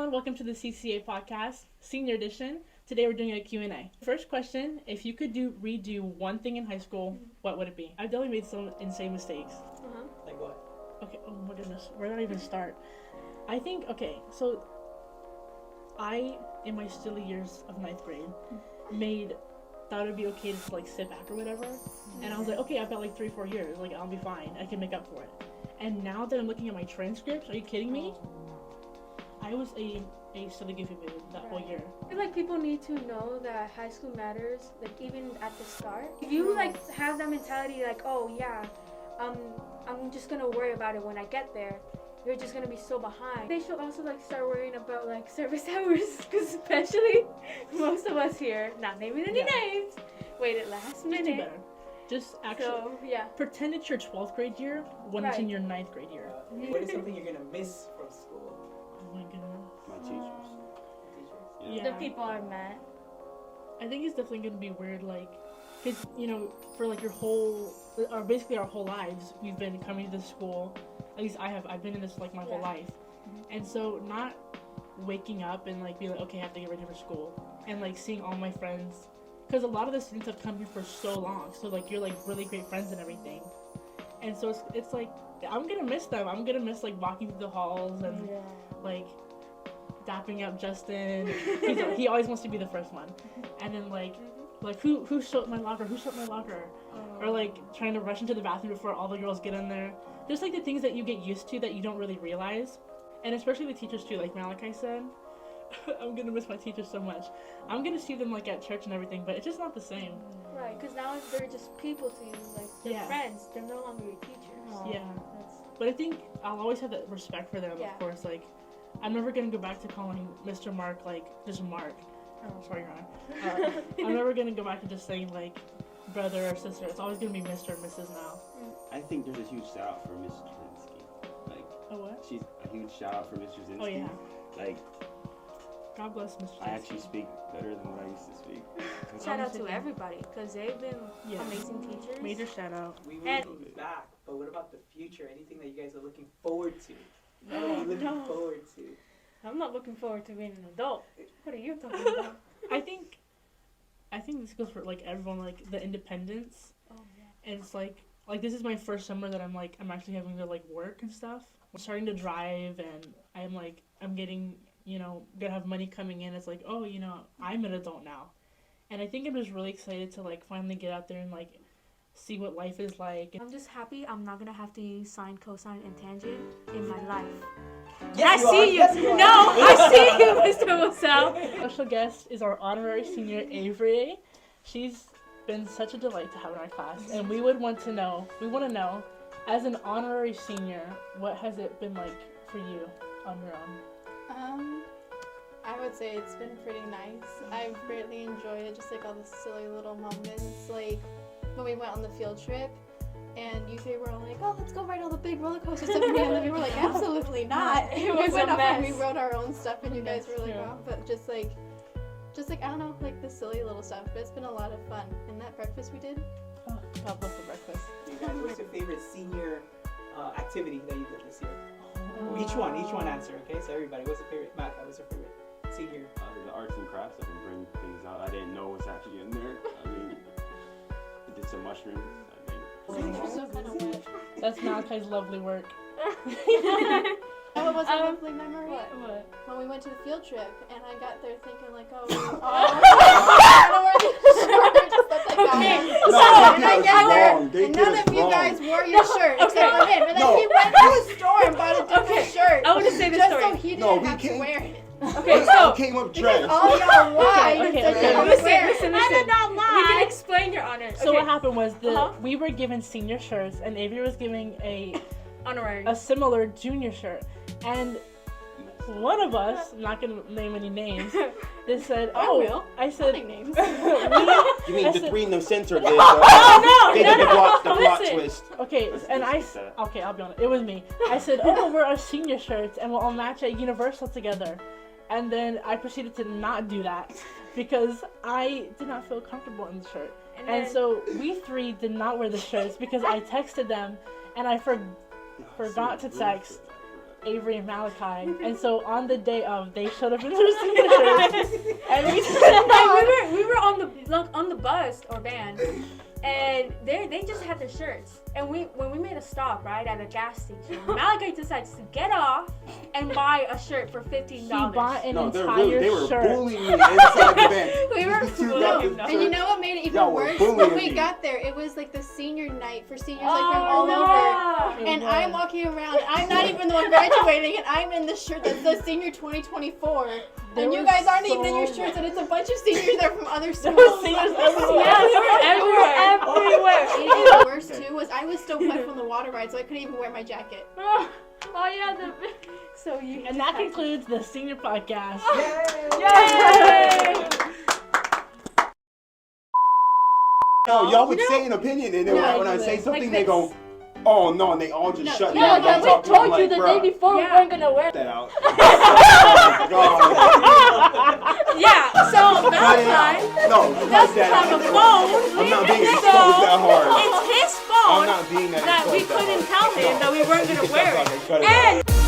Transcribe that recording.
everyone. Welcome to the CCA podcast, Senior Edition. Today we're doing a Q&A. First question, if you could redo one thing in high school, what would it be? I've definitely made some insane mistakes. Like what? Okay, oh my goodness, where did I even start? I think, okay, so I, in my silly years of 9th grade, thought it would be okay to like sit back or whatever. And I was like, okay, I've got like 3-4 years, like I'll be fine. I can make up for it. And now that I'm looking at my transcripts, are you kidding me? I was a silly goofy baby that whole year. I feel like people need to know that high school matters, like even at the start. If you like have that mentality like, oh yeah, I'm just gonna worry about it when I get there, you're just gonna be so behind. They should also like start worrying about like service hours, because especially most of us here, not naming any names, waited last minute. Just do better. Just actually pretend it's your 12th grade year when it's in your 9th grade year. What is something you're gonna miss from school? Oh my goodness. My teachers. Yeah. The people I met. I think it's definitely gonna be weird, like, cause you know, for like basically our whole lives, we've been coming to this school. At least I've been in this like my whole life, and so not waking up and like be like, okay, I have to get ready for school, and like seeing all my friends, cause a lot of the students have come here for so long, so like you're like really great friends and everything, and so it's like I'm gonna miss them. I'm gonna miss like walking through the halls and like dapping up Justin. He always wants to be the first one, and then like who shut my locker? Who shut my locker? Or like trying to rush into the bathroom before all the girls get in there. Just like the things that you get used to that you don't really realize, and especially the teachers too. Like Malachi said, I'm gonna miss my teachers so much. I'm gonna see them like at church and everything, but it's just not the same. Right, because now they're just people to you, like they're friends. They're no longer your teachers. Yeah. But I think I'll always have that respect for them, of course. Like, I'm never going to go back to calling Mr. Mark, like, just Mark. Oh, sorry, Your Honor. I'm never going to go back to just saying, like, brother or sister. It's always going to be Mr. and Mrs. now. I think there's a huge shout out for Miss Jasinski. Like, oh, what? She's a huge shout out for Miss Jasinski. Oh, yeah. Like, God bless Miss Jasinski. I actually speak better than what I used to speak. Shout out to everybody, because they've been amazing teachers. Major shout out. We will be back, but what about the future? Anything that you guys are looking forward to? Looking forward to? I'm not looking forward to being an adult. What are you talking about? I think this goes for like everyone, like the independence. Oh yeah. And it's like this is my first summer that I'm actually having to like work and stuff. I'm starting to drive, and I'm getting, you know, gonna have money coming in. It's like, oh, you know, I'm an adult now. And I think I'm just really excited to like finally get out there and like see what life is like. I'm just happy I'm not gonna have to use sine, cosine, and tangent in my life. Yes, I see you. Yes, you no, I see you, Mr. Mosel. Special guest is our honorary senior, Avery. She's been such a delight to have in our class, and we want to know, as an honorary senior, what has it been like for you on your own? I would say it's been pretty nice. I've greatly enjoyed it, just like all the silly little moments, like when we went on the field trip and you three were all like, oh, let's go ride all the big roller coasters, and we were like, absolutely not. It was we went a up mess. and we rode our own stuff, and you guys were like, wow. But just like I don't know, like the silly little stuff, but it's been a lot of fun. And that breakfast we did, Oh, God bless the breakfast. You guys, what's your favorite senior activity that you did this year? Each one answer, okay? So everybody, what's your favorite? Matt, what's your favorite senior? The arts and crafts, I can bring things out. I didn't know what's actually in there. I mean, I did some mushrooms. That's Malachi's lovely work. what was a lovely memory? What? When we went to the field trip, and I got there thinking like, oh, I don't wear this shirt, just let that guy. And I get there, and none of you guys wore your shirt except for him. And then he went to the store and bought a different shirt. I want to say this just story. so he didn't have to wear it. Okay, so came up Because all y'all lied. listen. I did not lie. We can explain, Your Honor. So what happened was we were given senior shirts, and Avery was giving a similar junior shirt, and one of us, I'm not gonna name any names, they said, I said, names. You mean the three in the center did? They did the plot twist. Okay, and I'll be honest, it was me. I said, we'll wear our senior shirts and we'll all match at Universal together. And then I proceeded to not do that because I did not feel comfortable in the shirt. And so we three did not wear the shirts because I texted them and I forgot to text Avery and Malachi, and so on the day of, they showed up in their senior shirts, and we were on the bus or van, and they just had their shirts. And when we made a stop right at a gas station, Malachi decides to get off and buy a shirt for $15. he bought an No, entire they were shirt. bullying me inside the van. We were These two bullying. guys- And you know what made it even Y'all were worse? bullying When we me. got there, it was like the senior night for seniors like from all over. yeah. It And was. I'm walking around, I'm not even the one graduating, and I'm in the shirt that says Senior 2024. There And you was guys aren't even in your so shirts, and it's a bunch of seniors that are from other schools. were seniors everywhere. Yeah, we were everywhere. And the worst too was I was still wet from the water ride, so I couldn't even wear my jacket. Oh yeah, so you. And that concludes the senior podcast. Yay! No, y'all would say an opinion, and then No, when I you say would. something, Like they this. go, "Oh no!" and they all just No, shut no, down. no, Don't we talk to me. I'm like, bruh, before we weren't gonna wear that out. God. Yeah, so Cut it Malachi out. No, cut doesn't that have a out. phone. I'm not being So exposed that hard. it's his I'm phone not being that we exposed couldn't hard. tell him No. that we weren't gonna wear it. Cut it out. And